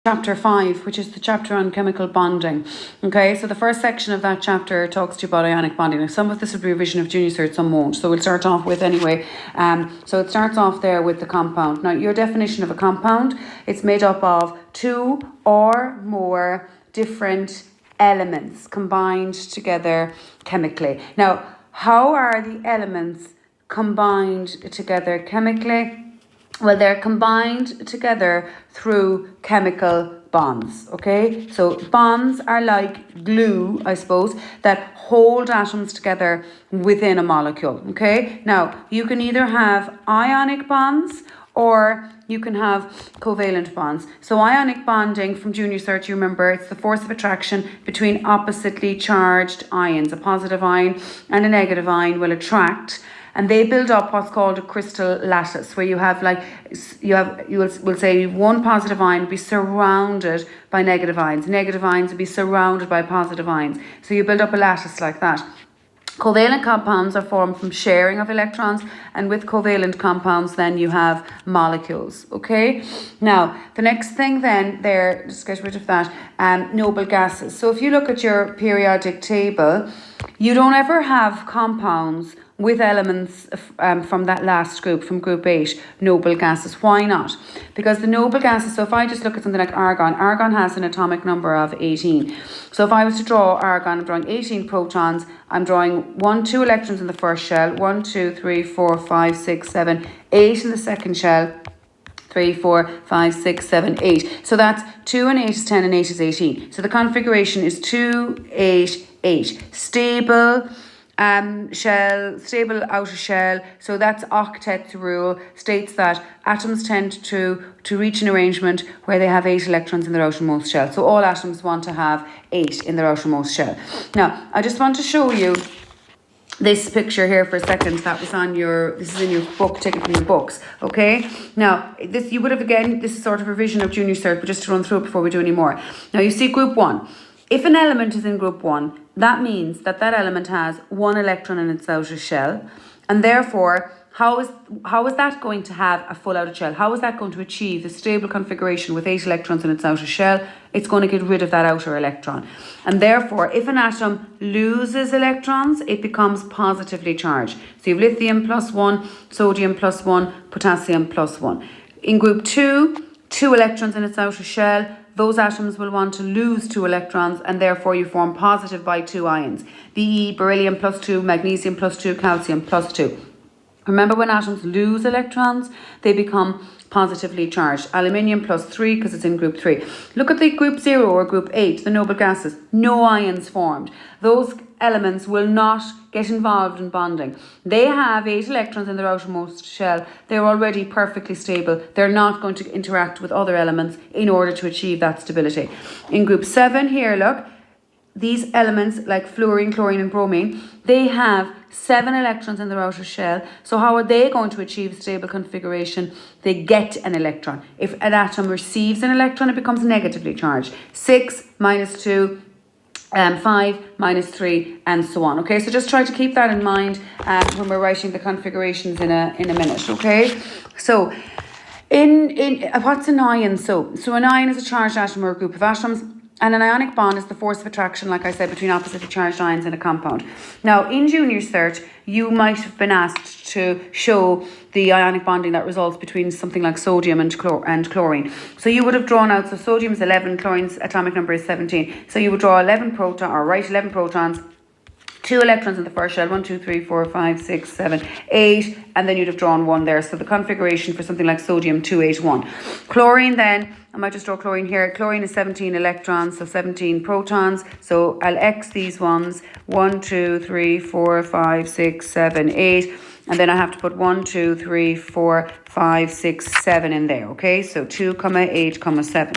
chapter 5, which is the chapter on chemical bonding. Okay, so the first section of that chapter talks to you about ionic bonding. Now, some of this will be revision of junior cert, some won't. So we'll start off with anyway. So it starts off there with the compound. Now, your definition of a compound, it's made up of two or more different elements combined together chemically. Now, how are the elements combined together chemically? Well, they're combined together through chemical bonds, okay? So bonds are like glue, I suppose, that hold atoms together within a molecule, okay? Now, you can either have ionic bonds or you can have covalent bonds. So ionic bonding from junior cert, you remember, it's the force of attraction between oppositely charged ions. A positive ion and a negative ion will attract, and they build up what's called a crystal lattice, where you will say one positive ion will be surrounded by negative ions. Negative ions will be surrounded by positive ions. So you build up a lattice like that. Covalent compounds are formed from sharing of electrons, and with covalent compounds then you have molecules, okay? Now, the next thing then there, just get rid of that, noble gases. So if you look at your periodic table, you don't ever have compounds with elements from that last group, from group 8, noble gases. Why not? Because the noble gases, so if I just look at something like argon has an atomic number of 18. So if I was to draw argon, I'm drawing 18 protons, I'm drawing 2 electrons in the first shell, 1, 2, 3, 4, 5, 6, 7, 8 in the second shell, 3, 4, 5, 6, 7, 8. So that's 2 and 8 is 10 and 8 is 18. So the configuration is 2, 8, 8. Stable shell, stable outer shell. So that's octet's rule, states that atoms tend to reach an arrangement where they have 8 electrons in their outermost shell. So all atoms want to have 8 in their outermost shell. Now, I just want to show you this picture here for a second. That was on this is in your book, taken from your books, okay? Now, this you would have, again, this is sort of a revision of junior cert, but just to run through it before we do any more. Now, you see group 1. If an element is in group 1, that means that element has 1 electron in its outer shell, and therefore, how is that going to have a full outer shell? How is that going to achieve the stable configuration with 8 electrons in its outer shell? It's going to get rid of that outer electron. And therefore, if an atom loses electrons, it becomes positively charged. So you have lithium plus 1, sodium plus 1, potassium plus 1. In group 2, 2 electrons in its outer shell, those atoms will want to lose 2 electrons, and therefore you form positive by 2 ions. Be beryllium plus 2, magnesium plus 2, calcium plus 2. Remember, when atoms lose electrons, they become positively charged. Aluminium plus 3 because it's in group 3. Look at the group 0 or group 8, the noble gases. No ions formed. Those elements will not get involved in bonding. They have 8 electrons in their outermost shell. They're already perfectly stable. They're not going to interact with other elements in order to achieve that stability. In group 7 here, look, these elements like fluorine, chlorine and bromine, they have 7 electrons in their outer shell. So how are they going to achieve stable configuration? They get an electron. If an atom receives an electron, it becomes negatively charged. 6 minus 2, 5 minus 3, and so on. Okay, so just try to keep that in mind when we're writing the configurations in a minute. Okay, so in what's an ion? So an ion is a charged atom or a group of atoms. And an ionic bond is the force of attraction, like I said, between oppositely charged ions in a compound. Now, in junior cert, you might have been asked to show the ionic bonding that results between something like sodium and chlorine. So you would have drawn out, so sodium is 11, chlorine's atomic number is 17. So you would draw 11 protons, 2 electrons in the first shell, 1, 2, 3, 4, 5, 6, 7, 8, and then you'd have drawn 1 there. So the configuration for something like sodium, 2, 8, 1. Chlorine then, I might just draw chlorine here. Chlorine is 17 electrons, so 17 protons. So I'll X these ones, 1, 2, 3, 4, 5, 6, 7, 8. And then I have to put 1, 2, 3, 4, 5, 6, 7 in there, okay? So 2, 8, 7.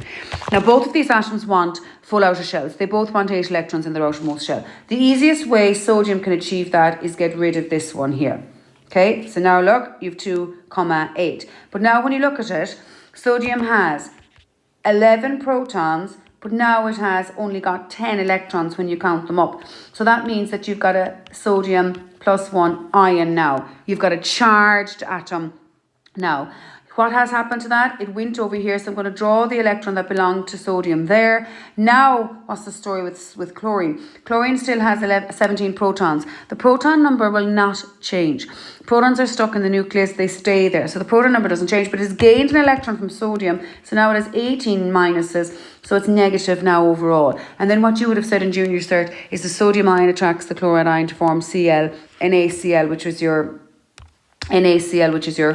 Now, both of these atoms want full outer shells. They both want 8 electrons in their outermost shell. The easiest way sodium can achieve that is get rid of this one here, okay? So now look, you have 2, 8. But now when you look at it, sodium has 11 protons, but now it has only got 10 electrons when you count them up. So that means that you've got a sodium plus 1 ion now. You've got a charged atom now. What has happened to that? It went over here, so I'm going to draw the electron that belonged to sodium there. Now, what's the story with chlorine? Chlorine still has 17 protons. The proton number will not change. Protons are stuck in the nucleus, they stay there. So the proton number doesn't change, but it's gained an electron from sodium. So now it has 18 minuses, so it's negative now overall. And then what you would have said in junior cert is the sodium ion attracts the chloride ion to form Cl, NaCl, which is your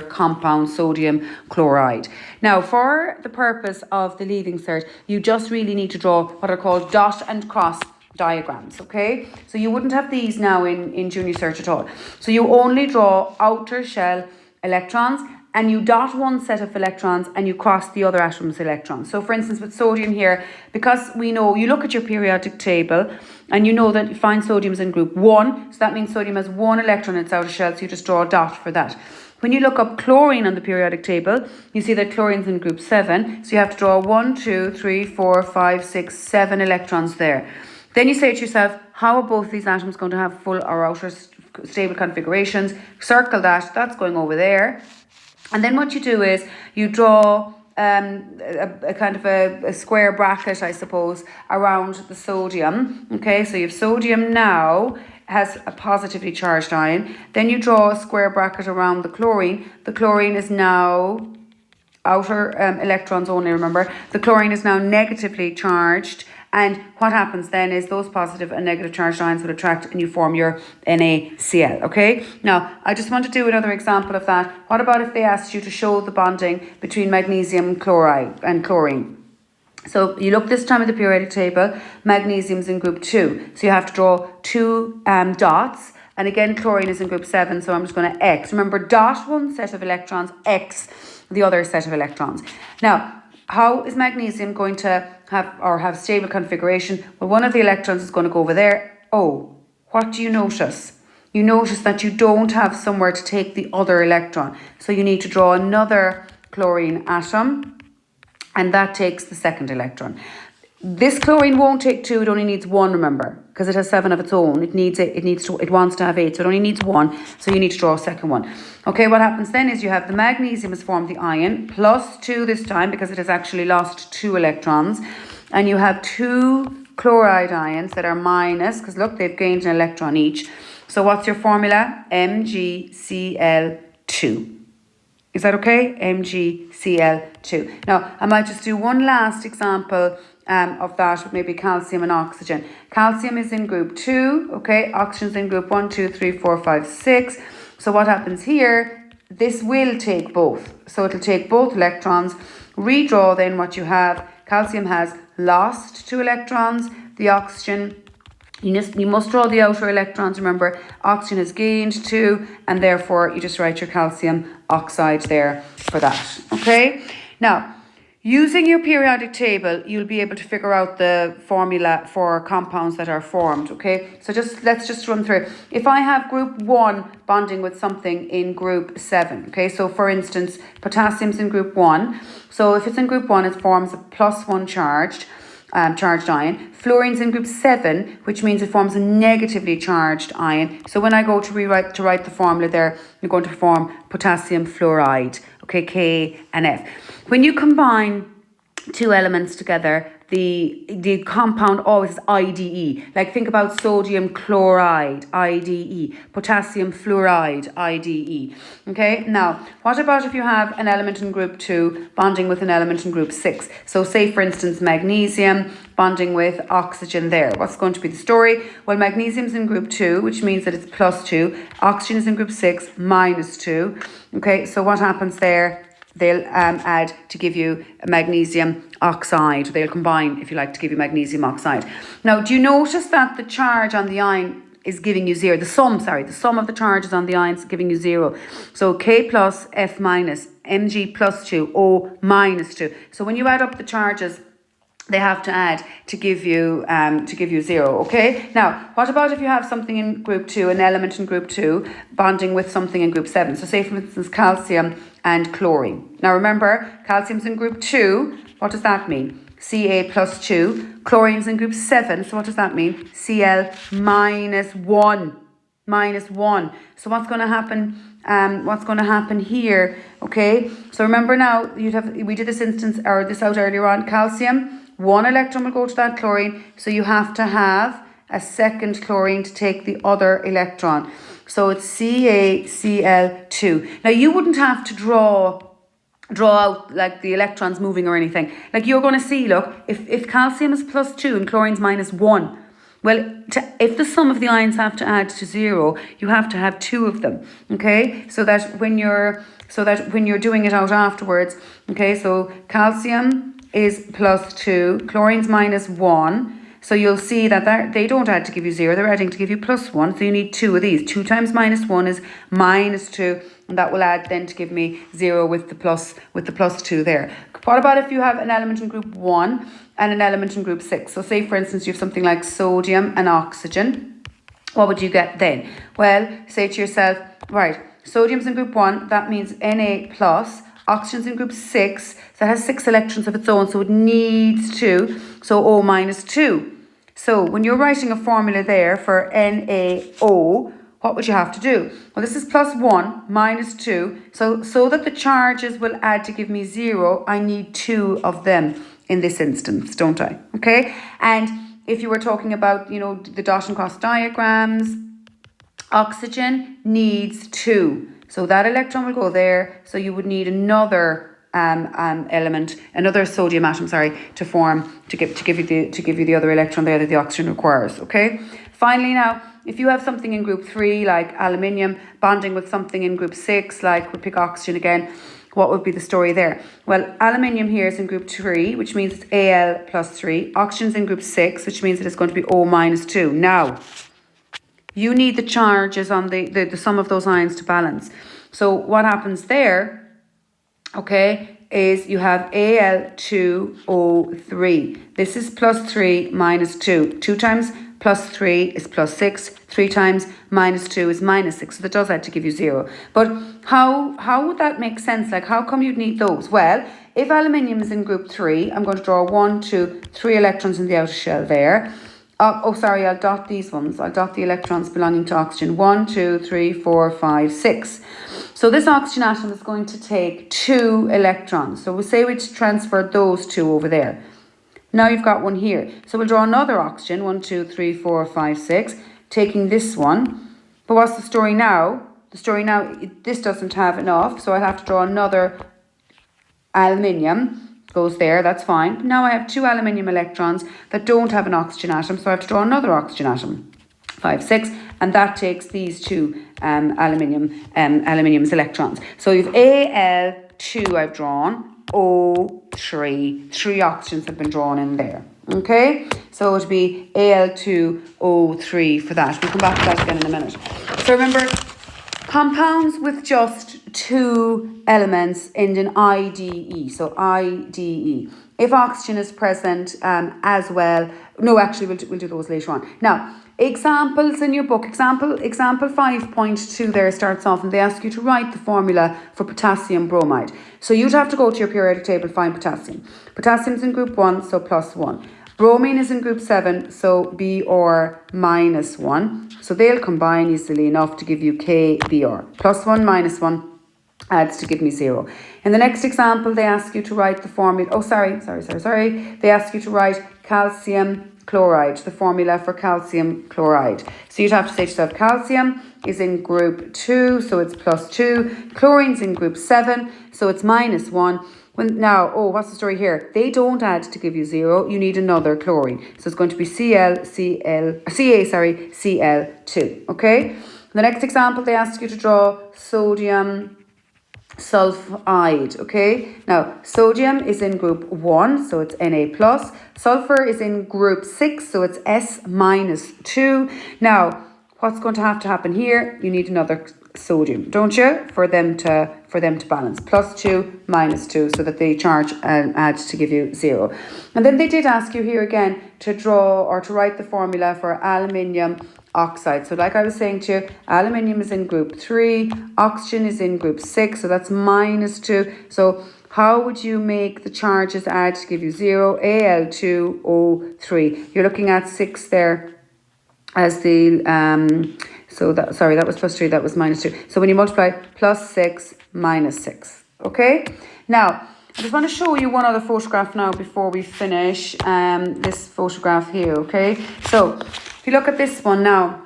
compound sodium chloride. Now, for the purpose of the leaving cert, you just really need to draw what are called dot and cross diagrams, okay? So you wouldn't have these now in junior cert at all. So you only draw outer shell electrons, and you dot one set of electrons and you cross the other atom's electrons. So for instance, with sodium here, because we know, you look at your periodic table and you know that you find sodium's in group 1, so that means sodium has 1 electron in its outer shell, so you just draw a dot for that. When you look up chlorine on the periodic table, you see that chlorine's in group 7, so you have to draw 1, 2, 3, 4, 5, 6, 7 electrons there. Then you say to yourself, how are both these atoms going to have full or outer stable configurations? Circle that, that's going over there. And then what you do is you draw a kind of a square bracket, I suppose, around the sodium. Okay, so you have sodium now has a positively charged ion. Then you draw a square bracket around the chlorine. The chlorine is now outer electrons only, remember. The chlorine is now negatively charged. And what happens then is those positive and negative charged ions will attract and you form your NaCl, okay? Now, I just want to do another example of that. What about if they asked you to show the bonding between magnesium chloride and chlorine? So you look this time at the periodic table, magnesium's in group 2. So you have to draw 2 dots. And again, chlorine is in group 7, so I'm just going to X. Remember, dot one set of electrons, X the other set of electrons. Now, how is magnesium going to have stable configuration? Well, one of the electrons is going to go over there. Oh, what do you notice? You notice that you don't have somewhere to take the other electron. So you need to draw another chlorine atom, and that takes the second electron. This chlorine won't take 2, it only needs 1, remember, because it has 7 of its own. It wants to have 8, so it only needs 1, so you need to draw a second one. Okay, what happens then is you have the magnesium has formed the ion, plus 2 this time, because it has actually lost 2 electrons, and you have 2 chloride ions that are minus, because look, they've gained an electron each. So what's your formula? MgCl2. Is that okay? MgCl2. Now, I might just do one last example of that with maybe calcium and oxygen. Calcium is in group 2, okay? Oxygen's in group 1, 2, 3, 4, 5, 6. So what happens here? This will take both. So it'll take both electrons. Redraw then what you have. Calcium has lost 2 electrons. The oxygen, you must draw the outer electrons, remember. Oxygen has gained 2, and therefore you just write your calcium oxide there for that, okay? Now, using your periodic table, you'll be able to figure out the formula for compounds that are formed, okay? So let's just run through. If I have group 1 bonding with something in group 7, okay? So for instance, potassium's in group 1. So if it's in group 1, it forms a +1 charged ion. Fluorine's in group 7, which means it forms a negatively charged ion. So when I go to write the formula there, you're going to form potassium fluoride, okay, K and F. When you combine 2 elements together, the compound always is IDE. Like think about sodium chloride, IDE, potassium fluoride, IDE. Okay, now what about if you have an element in group 2 bonding with an element in group 6? So say for instance magnesium bonding with oxygen there. What's going to be the story? Well, magnesium's in group 2, which means that it's +2. Oxygen is in group 6, -2. Okay, so what happens there? They'll add to give you a magnesium oxide. They'll combine, if you like, to give you magnesium oxide. Now, do you notice that the charge on the ion is giving you 0? The sum of the charges on the ions is giving you 0. So K plus, F minus, Mg +2, O -2. So when you add up the charges, they have to add to give you 0, okay? Now, what about if you have something in group 2, an element in group 2, bonding with something in group 7? So say, for instance, calcium and chlorine. Now, remember, calcium's in group 2. What does that mean? Ca +2. Chlorine's in group 7. So what does that mean? Cl -1. minus 1. So what's going to happen? What's going to happen here? Okay, so remember now, we did this out earlier on. Calcium, 1 electron will go to that chlorine, so you have to have a second chlorine to take the other electron. So it's CaCl2. Now you wouldn't have to draw out like the electrons moving or anything. Like you're going to see, look, if calcium is +2 and chlorine's -1, well, if the sum of the ions have to add to 0, you have to have 2 of them. Okay, so that when you're doing it out afterwards, okay, so calcium is +2, chlorine's -1. So you'll see that they don't add to give you 0, they're adding to give you +1. So you need 2 of these. 2 times -1 is -2, and that will add then to give me 0 with the +2 there. What about if you have an element in group 1 and an element in group 6? So say, for instance, you have something like sodium and oxygen. What would you get then? Well, say to yourself, right, sodium's in group 1, that means Na+. Oxygen's in group 6, that has 6 electrons of its own, so it needs 2, so O -2. So when you're writing a formula there for NaO, what would you have to do? Well, this is +1, -2, so that the charges will add to give me 0, I need 2 of them in this instance, don't I? Okay, and if you were talking about, the dot and cross diagrams, oxygen needs 2. So that electron will go there. So you would need another element, another sodium atom, to form to give you the other electron there that the oxygen requires. Okay. Finally, now, if you have something in group 3 like aluminium bonding with something in group 6, like we'll pick oxygen again, what would be the story there? Well, aluminium here is in group 3, which means it's Al +3. Oxygen's in group 6, which means it is going to be O -2. Now, you need the charges on the sum of those ions to balance. So what happens there, okay, is you have Al2O3. This is +3 -2. 2 times +3 is +6. 3 times -2 is -6. So that does add to give you 0. But how would that make sense? Like, how come you'd need those? Well, if aluminium is in group 3, I'm going to draw 1, 2, 3 electrons in the outer shell there. I'll dot these ones. I'll dot the electrons belonging to oxygen. 1, 2, 3, 4, 5, 6. So this oxygen atom is going to take 2 electrons. So we'll say we transferred those 2 over there. Now you've got one here. So we'll draw another oxygen. 1, 2, 3, 4, 5, 6. Taking this one. But what's the story now? The story now, this doesn't have enough. So I'll have to draw another aluminium. Goes there, that's fine. But now I have 2 aluminium electrons that don't have an oxygen atom, so I have to draw another oxygen atom. 5, 6, and that takes these 2 aluminium's electrons. So you've Al2 I've drawn, O3, 3 oxygens have been drawn in there. Okay, so it would be Al2O3 for that. We'll come back to that again in a minute. So remember, compounds with just 2 elements end in IDE, so IDE. If oxygen is present as well, no, actually we'll do those later on. Now, examples in your book, example 5.2 there starts off and they ask you to write the formula for potassium bromide. So you'd have to go to your periodic table, find potassium. Potassium's in group 1, so +1. Bromine is in group 7, so Br -1. So they'll combine easily enough to give you KBr. +1 -1 adds to give me 0. In the next example, they ask you to write the formula. Oh, sorry. They ask you to write calcium chloride, the formula for calcium chloride. So you'd have to say to yourself, calcium is in group 2, so it's +2. Chlorine's in group 7, so it's -1. What's the story here? They don't add to give you 0. You need another chlorine. So it's going to be Cl2. Okay? The next example, they ask you to draw sodium sulfide. Okay? Now, sodium is in group 1, so it's Na+. Sulfur is in group 6, so it's S-2. Now, what's going to happen here? You need another sodium, don't you? For them to balance. +2, -2, so that the charge adds to give you 0. And then they did ask you here again to draw or to write the formula for aluminium oxide. So like I was saying to you, aluminium is in group 3, oxygen is in group 6, so that's -2. So how would you make the charges add to give you 0? Al2O3. You're looking at 6 there as the So that was plus 3, that was minus 2. So when you multiply, plus 6 minus 6. Okay? Now, I just want to show you one other photograph now before we finish this photograph here, okay? So, if you look at this one now,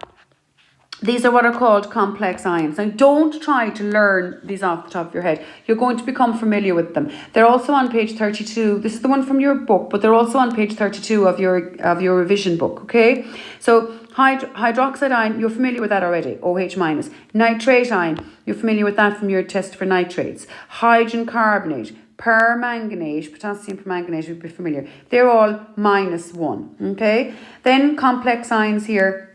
these are what are called complex ions. Now, don't try to learn these off the top of your head. You're going to become familiar with them. They're also on page 32. This is the one from your book, but they're also on page 32 of your revision book, okay? So, hydroxide ion, you're familiar with that already, OH minus. Nitrate ion, you're familiar with that from your test for nitrates. Hydrogen carbonate, permanganate, potassium permanganate, you'd be familiar. They're all minus 1, okay? Then complex ions here.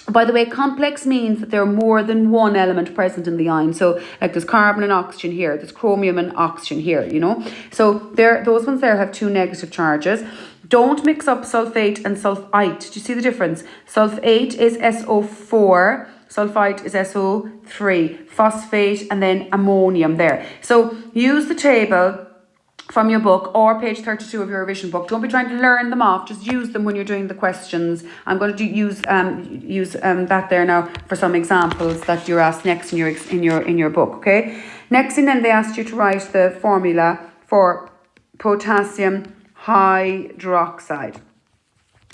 By the way, complex means that there are more than one element present in the ion. So, like there's carbon and oxygen here, there's chromium and oxygen here, you know. So, those ones there have 2 negative charges. Don't mix up sulfate and sulfite. Do you see the difference? Sulfate is SO4, sulfite is SO3, phosphate, and then ammonium there. So, use the table from your book or page 32 of your revision book. Don't be trying to learn them off. Just use them when you're doing the questions. I'm going to use that there now for some examples that you're asked next in your book. Okay. Next thing then they asked you to write the formula for potassium hydroxide.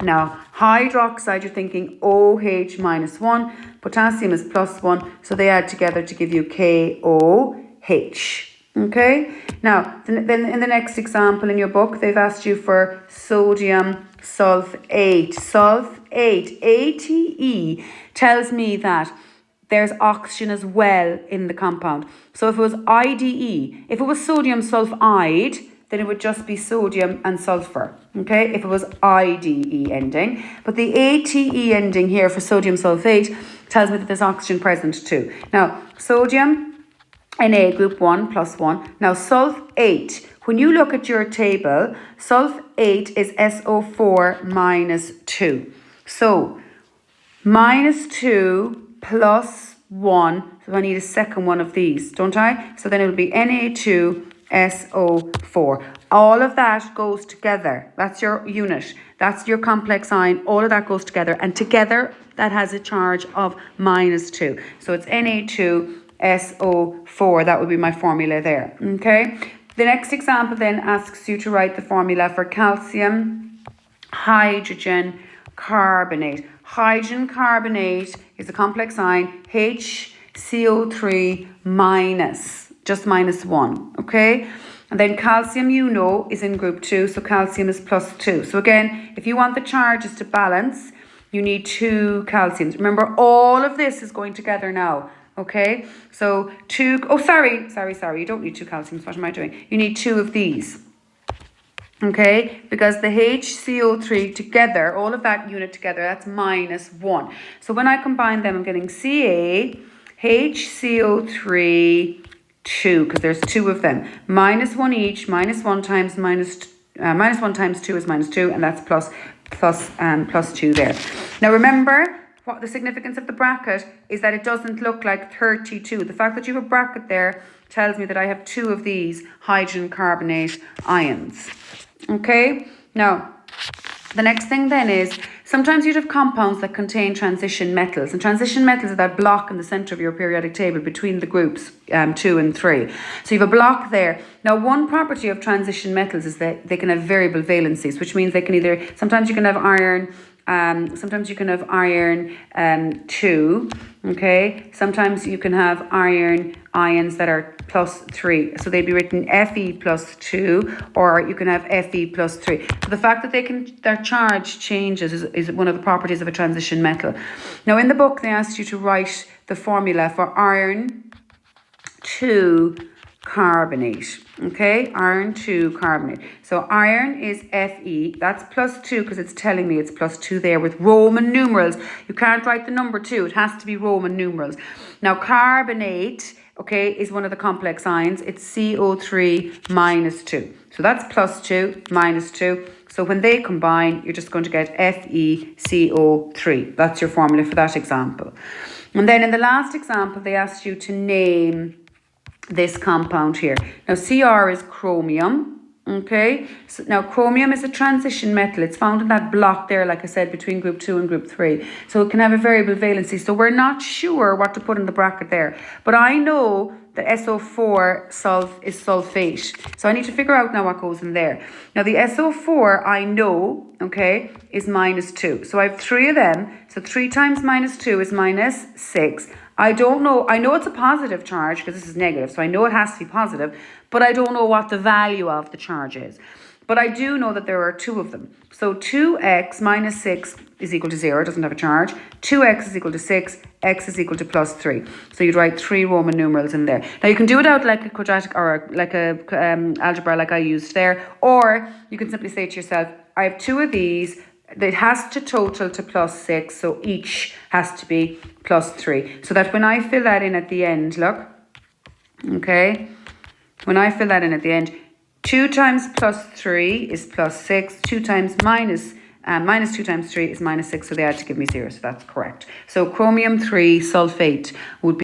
Now hydroxide, you're thinking OH minus 1. Potassium is plus 1. So they add together to give you KOH. Okay, now then in the next example in your book, they've asked you for sodium sulfate. Sulfate, ATE, tells me that there's oxygen as well in the compound. So if it was IDE, if it was sodium sulfide, then it would just be sodium and sulfur. Okay, if it was IDE ending. But the ATE ending here for sodium sulfate tells me that there's oxygen present too. Now, sodium, Na group 1 plus 1. Now sulfate, when you look at your table, sulfate is SO4 minus 2. So minus 2 plus 1, so I need a second one of these, don't I? So then it will be Na2SO4. All of that goes together. That's your unit. That's your complex ion. All of that goes together. And together, that has a charge of minus 2. So it's Na2SO4, that would be my formula there, okay? The next example then asks you to write the formula for calcium hydrogen carbonate. Hydrogen carbonate is a complex ion, HCO3 minus, just minus 1, okay? And then calcium, you know, is in group 2, so calcium is plus 2. So again, if you want the charges to balance, you need 2 calciums. Remember, all of this is going together now. Okay, so 2, sorry, you don't need 2 calciums, what am I doing? You need 2 of these, okay, because the HCO3 together, all of that unit together, that's minus 1. So when I combine them, I'm getting Ca, HCO3, 2, because there's 2 of them, minus 1 each, minus 1 times minus 1 times 2 is minus 2, and that's plus 2 there. Now remember, what the significance of the bracket is that it doesn't look like 32. The fact that you have a bracket there tells me that I have 2 of these hydrogen carbonate ions. Okay, now the next thing then is sometimes you'd have compounds that contain transition metals, and transition metals are that block in the center of your periodic table between the groups 2 and 3. So you have a block there. Now one property of transition metals is that they can have variable valencies, which means they can either, sometimes you can have iron, sometimes you can have iron 2, okay? Sometimes you can have iron ions that are plus 3. So they'd be written Fe plus 2, or you can have Fe plus 3. So the fact that their charge changes is one of the properties of a transition metal. Now in the book, they asked you to write the formula for iron 2 carbonate, okay, iron 2 carbonate. So iron is Fe, that's plus 2 because it's telling me it's plus 2 there with Roman numerals. You can't write the number 2, it has to be Roman numerals. Now carbonate, okay, is one of the complex ions. It's CO3 minus 2. So that's plus 2, minus 2. So when they combine, you're just going to get FeCO3. That's your formula for that example. And then in the last example, they asked you to name this compound here. Now Cr is chromium, Okay, so now chromium is a transition metal. It's found in that block there, like I said, between group 2 and group 3. So it can have a variable valency. So we're not sure what to put in the bracket there. But I know that SO4 is sulfate. So I need to figure out now what goes in there. Now the SO4 I know, okay, is -2. So I have 3 of them. So 3 times -2 is -6. I don't know, I know it's a positive charge because this is negative, so I know it has to be positive, but I don't know what the value of the charge is. But I do know that there are 2 of them. So 2x minus 6 is equal to 0, it doesn't have a charge. 2x is equal to 6, x is equal to +3. So you'd write 3 Roman numerals in there. Now you can do it out like a quadratic or like a algebra like I used there, or you can simply say to yourself, I have 2 of these, it has to total to +6, so each has to be +3. So that when I fill that in at the end, look, okay, when I fill that in at the end, 2 times +3 is +6, 2 times minus 2 times 3 is -6, so they had to give me 0, so that's correct. So chromium 3 sulfate would be